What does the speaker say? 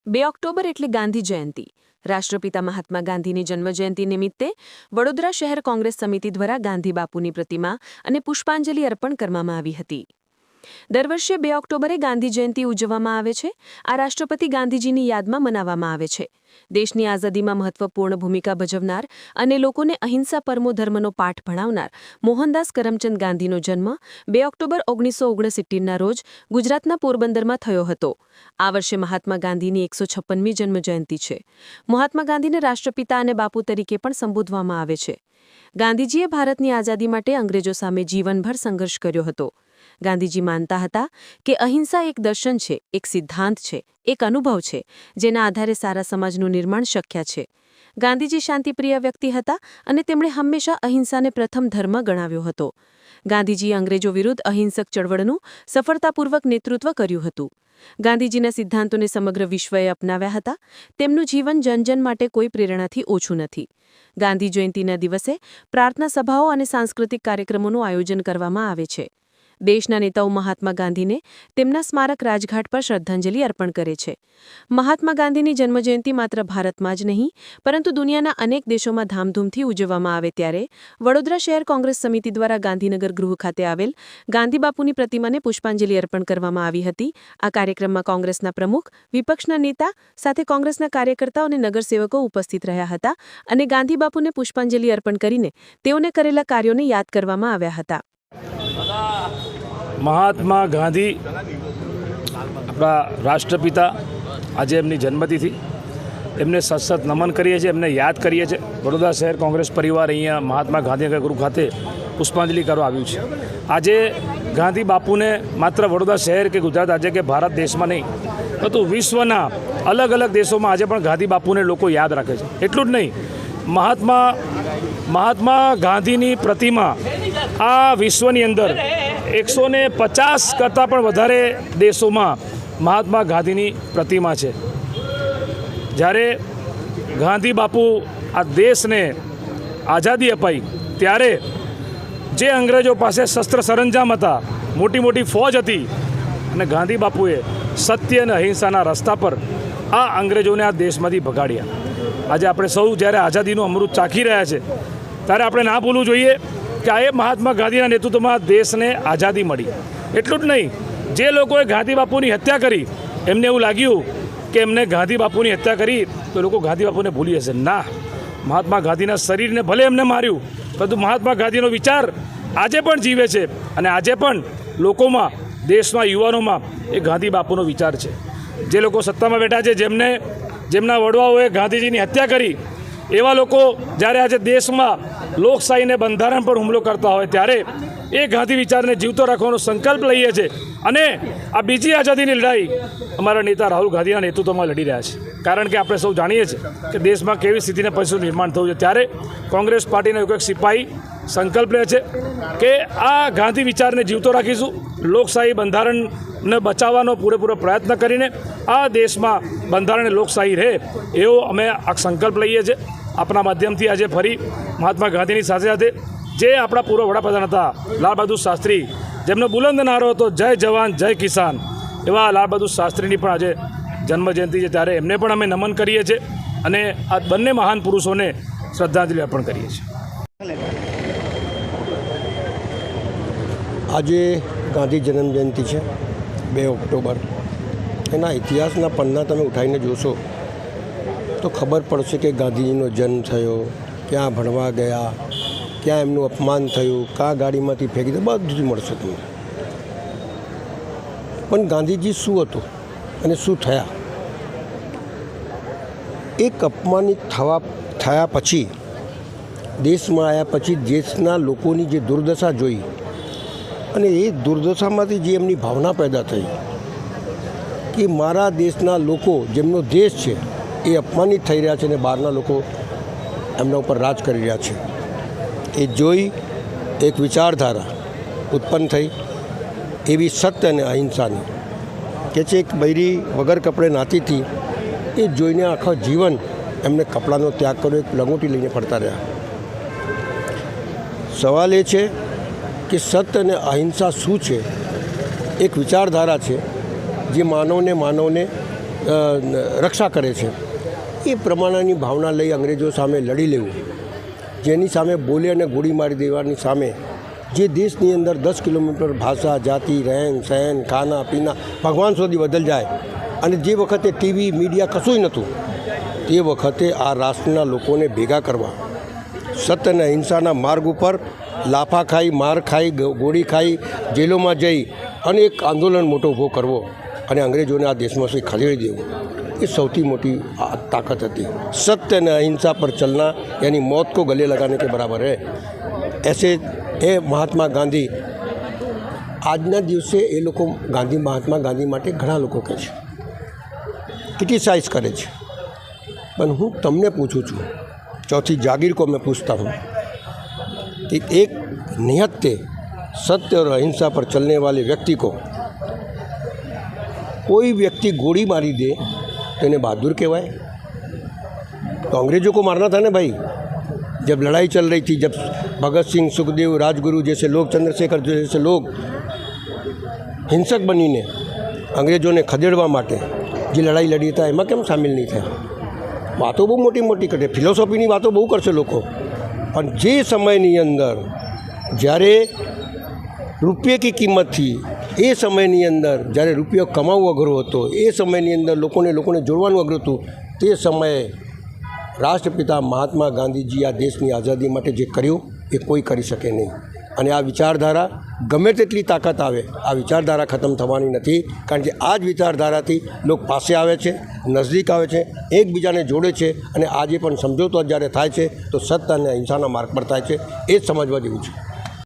2 October એટલે ગાંધી જયંતિ. રાષ્ટ્રપિતા મહાત્મા ગાંધીની જન્મજયંતિ નિમિત્તે વડોદરા શહેર કોંગ્રેસ સમિતિ દ્વારા ગાંધી બાપુની પ્રતિમા અને પુષ્પાંજલિ અર્પણ કરવામાં આવી હતી. દર વર્ષે 2 ઓક્ટોબરે ગાંધી જયંતિ ઉજવવામાં આવે છે. આ રાષ્ટ્રપતિ ગાંધીજીની યાદમાં મનાવવામાં આવે છે. દેશની આઝાદીમાં મહત્વપૂર્ણ ભૂમિકા ભજવનાર અને લોકોને અહિંસા પરમો ધર્મનો પાઠ ભણાવનાર મોહનદાસ કરમચંદ ગાંધીનો જન્મ 2 ઓક્ટોબર 1969ના રોજ ગુજરાતના પોરબંદરમાં થયો હતો. આ વર્ષે મહાત્મા ગાંધીની 156મી જન્મજયંતિ છે. મહાત્મા ગાંધીને રાષ્ટ્રપિતા અને બાપુ તરીકે પણ સંબોધવામાં આવે છે. ગાંધીજીએ ભારતની આઝાદી માટે અંગ્રેજો સામે જીવનભર સંઘર્ષ કર્યો હતો. ગાંધીજી માનતા હતા કે અહિંસા એક દર્શન છે, એક સિદ્ધાંત છે, એક અનુભવ છે, જેના આધારે સારા સમાજનું નિર્માણ શક્ય છે. ગાંધીજી શાંતિપ્રિય વ્યક્તિ હતા અને તેમણે હંમેશા અહિંસાને પ્રથમ ધર્મ ગણાવ્યો હતો. ગાંધીજીએ અંગ્રેજો વિરુદ્ધ અહિંસક ચળવળનું સફળતાપૂર્વક નેતૃત્વ કર્યું હતું. ગાંધીજીના સિદ્ધાંતોને સમગ્ર વિશ્વએ અપનાવ્યા હતા. તેમનું જીવન જનજન માટે કોઈ પ્રેરણાથી ઓછું નથી. ગાંધી જયંતિના દિવસે પ્રાર્થના સભાઓ અને સાંસ્કૃતિક કાર્યક્રમોનું આયોજન કરવામાં આવે છે. દેશના નેતાઓ મહાત્મા ગાંધીને તેમના સ્મારક રાજઘાટ પર શ્રદ્ધાંજલિ અર્પણ કરે છે. મહાત્મા ગાંધીની જન્મજયંતિ માત્ર ભારતમાં જ નહીં, પરંતુ દુનિયાના અનેક દેશોમાં ધામધૂમથી ઉજવવામાં આવે ત્યારે વડોદરા શહેર કોંગ્રેસ સમિતિ દ્વારા ગાંધીનગર ગૃહ ખાતે આવેલ ગાંધી બાપુની પ્રતિમાને પુષ્પાંજલિ અર્પણ કરવામાં આવી હતી. આ કાર્યક્રમમાં કોંગ્રેસના પ્રમુખ, વિપક્ષના નેતા સાથે કોંગ્રેસના કાર્યકર્તાઓ અને નગરસેવકો ઉપસ્થિત રહ્યા હતા અને ગાંધી બાપુને પુષ્પાંજલિ અર્પણ કરીને તેઓને કરેલા કાર્યોને યાદ કરવામાં આવ્યા હતા. મહાત્મા ગાંધી આપણા રાષ્ટ્રપિતા, આજે એમની જન્મતિથિ, એમને સતત નમન કરીએ છીએ, એમને યાદ કરીએ છીએ. વડોદરા શહેર કોંગ્રેસ પરિવાર અહીંયા મહાત્મા ગાંધીનગર ગૃહ ખાતે પુષ્પાંજલિ કરવા આવ્યું છે. આજે ગાંધી બાપુને માત્ર વડોદરા શહેર કે ગુજરાત આજે કે ભારત દેશમાં નહીં, પરંતુ વિશ્વના અલગ અલગ દેશોમાં આજે પણ ગાંધી બાપુને લોકો યાદ રાખે છે. એટલું જ નહીં, મહાત્મા ગાંધીની પ્રતિમા આ વિશ્વની અંદર 150 કરતાં પણ વધારે દેશોમાં મહાત્મા ગાંધીની પ્રતિમા છે. જ્યારે ગાંધી બાપુ આ દેશને આઝાદી અપાઈ ત્યારે જે અંગ્રેજો પાસે શસ્ત્ર સરંજામ હતા, મોટી મોટી ફોજ હતી, અને ગાંધી બાપુએ સત્ય અને અહિંસાના રસ્તા પર આ અંગ્રેજોને આ દેશમાંથી ભગાડ્યા. આજે આપણે સૌ જ્યારે આઝાદીનું અમૃત ચાખી રહ્યા છે ત્યારે આપણે ના ભૂલવું જોઈએ કે આ એ મહાત્મા ગાંધીના નેતૃત્વમાં દેશને આઝાદી મળી. એટલું જ નહીં, જે લોકોએ ગાંધી બાપુની હત્યા કરી એમને એવું લાગ્યું કે એમને ગાંધી બાપુની હત્યા કરી તો લોકો ગાંધી બાપુને ભૂલી હશે. ના, મહાત્મા ગાંધીના શરીરને ભલે એમને માર્યું, પરંતુ મહાત્મા ગાંધીનો વિચાર આજે પણ જીવે છે અને આજે પણ લોકોમાં, દેશમાં, યુવાનોમાં એ ગાંધી બાપુનો વિચાર છે. જે લોકો સત્તામાં બેઠા છે, જેમના વડવાઓએ ગાંધીજીની હત્યા કરી, એવા લોકો જ્યારે આજે દેશમાં લોકશાહીને બંધારણ પર હુમલો કરતા હોય ત્યારે એ ગાંધી વિચારને જીવતો રાખવાનો સંકલ્પ લઈએ છીએ. અને આ બીજી આઝાદીની લડાઈ અમારા નેતા રાહુલ ગાંધીના નેતૃત્વમાં લડી રહ્યા છે. કારણ કે આપણે સૌ જાણીએ છીએ કે દેશમાં કેવી સ્થિતિને પરિસ્થિતિનું નિર્માણ થયું છે. ત્યારે કોંગ્રેસ પાર્ટીના એક સિપાહી સંકલ્પ લે છે કે આ ગાંધી વિચારને જીવતો રાખીશું, લોકશાહી બંધારણને બચાવવાનો પૂરેપૂરો પ્રયત્ન કરીને આ દેશમાં બંધારણ લોકશાહી રહે એવો અમે આ સંકલ્પ લઈએ છીએ. આપણા માધ્યમથી આજે ફરી મહાત્મા ગાંધીની સાથે સાથે જે આપણા પૂર્વ વડાપ્રધાન હતા લાલ બહાદુર શાસ્ત્રી, જેમનો બુલંદ નારો હતો જય જવાન જય કિસાન, એવા લાલ બહાદુર શાસ્ત્રીની પણ આજે જન્મજયંતિ છે. ત્યારે એમને પણ અમે નમન કરીએ છીએ અને આ બંને મહાન પુરુષોને શ્રદ્ધાંજલિ અર્પણ કરીએ છીએ. આજે ગાંધી જન્મજયંતિ છે 2 ઓક્ટોબર. એના ઇતિહાસના પન્ના તમે ઉઠાવીને જોશો તો ખબર પડશે કે ગાંધીજીનો જન્મ થયો, ક્યાં ભણવા ગયા, ક્યાં એમનું અપમાન થયું, ક્યાં ગાડીમાંથી ફેંકી દે, બધું જ મળશે તમને. પણ ગાંધીજી શું હતું અને શું થયા? એક અપમાનિત થયા પછી, દેશમાં આવ્યા પછી દેશના લોકોની જે દુર્દશા જોઈ અને એ દુર્દશામાંથી જે એમની ભાવના પેદા થઈ કે મારા દેશના લોકો, જેમનો દેશ છે, એ અપમાનિત થઈ રહ્યા છે અને બહારના લોકો એમના ઉપર રાજ કરી રહ્યા છે. એ જોઈ એક વિચારધારા ઉત્પન્ન થઈ, એવી સત્ય અને અહિંસાની, કે છે એક બૈરી વગર કપડે નાતી હતી, એ જોઈને આખા જીવન એમને કપડાનો ત્યાગ કર્યો, એક લંગોટી લઈને ફરતા રહ્યા. સવાલ એ છે કે સત્ય અને અહિંસા શું છે? એક વિચારધારા છે જે માનવને રક્ષા કરે છે એ પ્રમાણેની ભાવના લઈ અંગ્રેજો સામે લડી લેવું, જેની સામે બોલે અને ગોળી મારી દેવાની સામે જે દેશની અંદર 10 કિલોમીટર ભાષા, જાતિ, રહેન સહેન, ખાના પીના ભગવાન સુધી બદલ જાય, અને જે વખતે ટીવી મીડિયા કશું નહોતું તે વખતે આ રાષ્ટ્રના લોકોને ભેગા કરવા, સત્ય અને અહિંસાના માર્ગ ઉપર લાફા ખાઈ, માર ખાઈ, ગોળી ખાઈ, જેલોમાં જઈ અને એક આંદોલન મોટો ઊભો કરવો અને અંગ્રેજોને આ દેશમાંથી ખદેડી દેવું, એ સૌથી મોટી તાકાત હતી। સત્ય અને અહિંસા પર ચલના યાनी मौत को गले लगाने के बराबर है। ऐसे એ મહાત્મા ગાંધી આજના દિવસે એ લોકો મહાત્મા ગાંધી માટે ઘણા લોકો કહે છે, ક્રિટિસાઇઝ કરે છે, પણ હું તમને પૂછું છું, चौथी जागीर को मैं पूछता हूँ कि एक निहत्ते सत्य और अहिंसा पर चलने वाले व्यक्ति को कोई व्यक्ति गोली मारी दे तो इन्हें बहादुर कहवाए? तो अंग्रेज़ों को मारना था ना भाई। जब लड़ाई चल रही थी, जब भगत सिंह, सुखदेव, राजगुरु जैसे लोग, चंद्रशेखर जैसे लोग हिंसक बनीने अंग्रेजों ने खदेड़वा माटे જે લડાઈ લડી હતા એમાં કેમ સામેલ નહીં થયા? વાતો બહુ મોટી મોટી કરે, ફિલોસોફીની વાતો બહુ કરશે લોકો, પણ જે સમયની અંદર જ્યારે રૂપિયા કી કિંમત થી, એ સમયની અંદર જ્યારે રૂપિયો કમાવવો અઘરો હતો, એ સમયની અંદર લોકોને જોડવાનું અઘરું હતું, તે સમયે રાષ્ટ્રપિતા મહાત્મા ગાંધીજી આ દેશની આઝાદી માટે જે કર્યું એ કોઈ કરી શકે નહીં। અને આ વિચારધારા ગમે તેટલી તાકાત આવે, આ વિચારધારા ખતમ થવાની નથી, કારણ કે આ જ વિચારધારાથી લોકો પાસે આવે છે, નજદીક આવે છે, એકબીજાને જોડે છે, અને આજે પણ સમજોતો જ્યારે થાય છે તો સત્ય અને અહિંસાના માર્ગ પર થાય છે। એ જ સમજવા જેવું છે।